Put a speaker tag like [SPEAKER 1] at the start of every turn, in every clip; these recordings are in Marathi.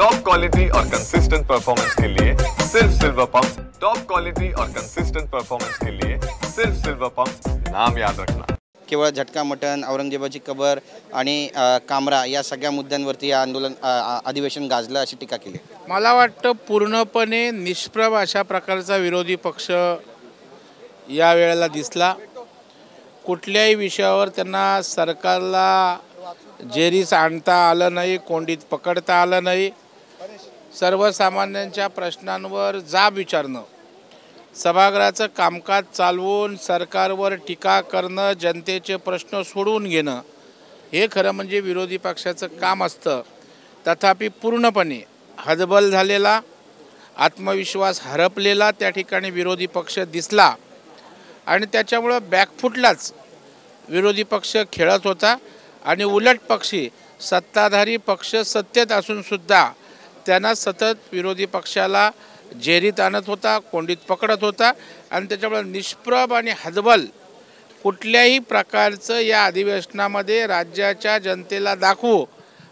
[SPEAKER 1] टॉप क्वालिटी और कंसिस्टेंट परफॉर्मेंस के लिए सिर्फ सिल्वर पंप्स। टॉप क्वालिटी और कंसिस्टेंट परफॉर्मेंस के लिए सिर्फ सिल्वर पंप्स, नाम याद रखना।
[SPEAKER 2] केवळ झटका मटन, औरंगजेबाची कबर आणि कामरा या सगळ्या मुद्द्यांवरती आंदोलन अधिवेशन गाजलं अशी टीका केली।
[SPEAKER 3] मला वाटतं पूर्णपणे निष्प्रभ अशा प्रकारचा विरोधी पक्ष या वेळेला दिसला। कुठल्याही विषयावर त्यांना सरकारला जेरीस आणता आलं नाही, कोंडीत पकडता आलं नाही। सर्वसामान्यांच्या प्रश्नांवर जाब विचारणं, सभागृहाचं कामकाज चालवून सरकारवर टीका करणं, जनतेचे प्रश्न सोडवून घेणं हे खरं म्हणजे विरोधी पक्षाचं काम असतं। तथापि पूर्णपणे हतबल झालेला, आत्मविश्वास हरपलेला त्या ठिकाणी विरोधी पक्ष दिसला आणि त्याच्यामुळं बॅकफुटलाच विरोधी पक्ष खेळत होता आणि उलट पक्षी सत्ताधारी पक्ष सत्तेत असून सुद्धा त्यांना सतत विरोधी पक्षाला जेरीत आणत होता, कोंडीत पकडत होता आणि त्याच्यामुळे निष्प्रभ आणि हतबल कुठल्याही प्रकारचं या अधिवेशनामध्ये राज्याच्या जनतेला दाखवू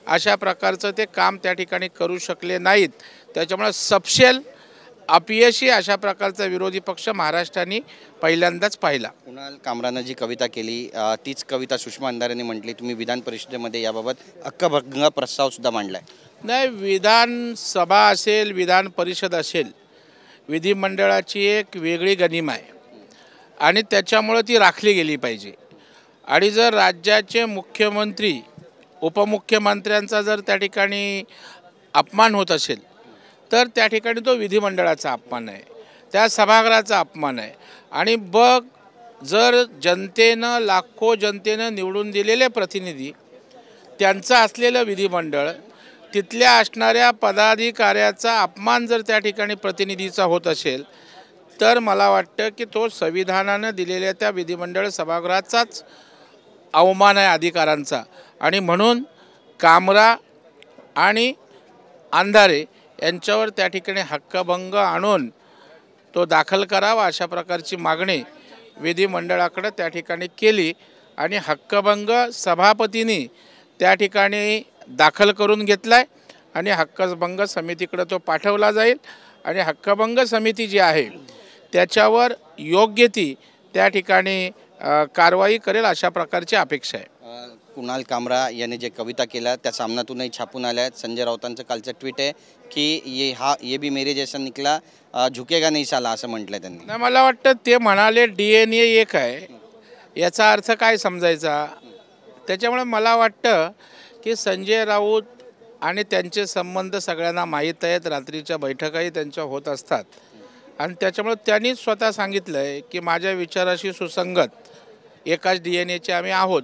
[SPEAKER 3] अशा प्रकारचं ते काम त्या ठिकाणी करू शकले नाहीत। त्याच्यामुळे सपशेल अपयशी अशा प्रकारचा विरोधी पक्ष महाराष्ट्राने पहिल्यांदाच पाहिला।
[SPEAKER 2] कुणाल कामरानं जी कविता केली तीच कविता सुषमा अंधारेंनी म्हटली। तुम्ही विधान परिषदेमध्ये याबाबत हक्कभंग प्रस्ताव सुद्धा मांडलाय।
[SPEAKER 3] नाही, विधानसभा असेल, विधान परिषद असेल, विधिमंडळाची एक वेगळी गनिमा आहे आणि त्याच्यामुळे ती राखली गेली पाहिजे। आणि जर राज्याचे मुख्यमंत्री उपमुख्यमंत्र्यांचा जर त्या ठिकाणी अपमान होत असेल तर त्या ठिकाणी तो विधिमंडळाचा अपमान आहे, त्या सभागृहाचा अपमान आहे। आणि जर जनतेनं लाखो जनतेनं निवडून दिलेले प्रतिनिधी त्यांचं असलेलं विधिमंडळ तिथल्या असणाऱ्या पदाधिकाऱ्याचा अपमान जर त्या ठिकाणी प्रतिनिधीचा होत असेल तर मला वाटतं की तो संविधानानं दिलेल्या त्या विधिमंडळ सभागृहाचाच अवमान आहे अधिकारांचा। आणि म्हणून कामरा आणि अंधारे यांच्यावर त्या ठिकाणी हक्कभंग आणून तो दाखल करावा अशा प्रकारची मागणी विधिमंडळाकडे त्या ठिकाणी केली आणि हक्कभंग सभापतींनी त्या ठिकाणी दाखल करून घेतलाय आणि हक्कभंग समितीकडे तो पाठवला जाईल आणि हक्कभंग समिती जी आहे त्याच्यावर योग्य ती त्या ठिकाणी कारवाई करेल अशा प्रकारची अपेक्षा आहे।
[SPEAKER 2] कुणाल कामरा याने जे कविता केला त्या सामनातूनही छापून आल्या। संजय राऊतांचं कालचं ट्विट आहे की ये भी मेरे जैसा निकला, झुकेगा नहीं साला असं म्हटलं त्यांनी।
[SPEAKER 3] नाही, मला वाटतं ते म्हणाले DNA एक आहे, याचा अर्थ काय समजायचा। त्याच्यामुळे मला वाटतं की संजय राऊत आणि त्यांचे संबंध सगळ्यांना माहीत आहेत, रात्रीच्या बैठकाही त्यांच्या होत असतात आणि त्याच्यामुळे त्यांनीच स्वतः सांगितलं आहे की माझ्या विचाराशी सुसंगत एकाच DNAचे आम्ही आहोत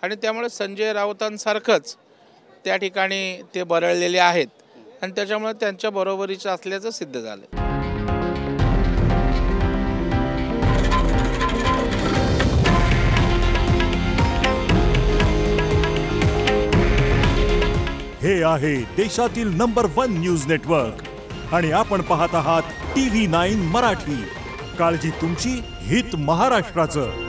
[SPEAKER 3] आणि त्यामुळे संजय राऊतांसारखंच त्या ठिकाणी ते बरळलेले आहेत आणि त्याच्यामुळे त्यांच्या बरोबरीचं असल्याचं सिद्ध झालं।
[SPEAKER 4] हे आहे देशातील नंबर 1 न्यूज नेटवर्क आणि आपण पाहत आहात TV9 मराठी। काळजी तुमची, हित महाराष्ट्राचं।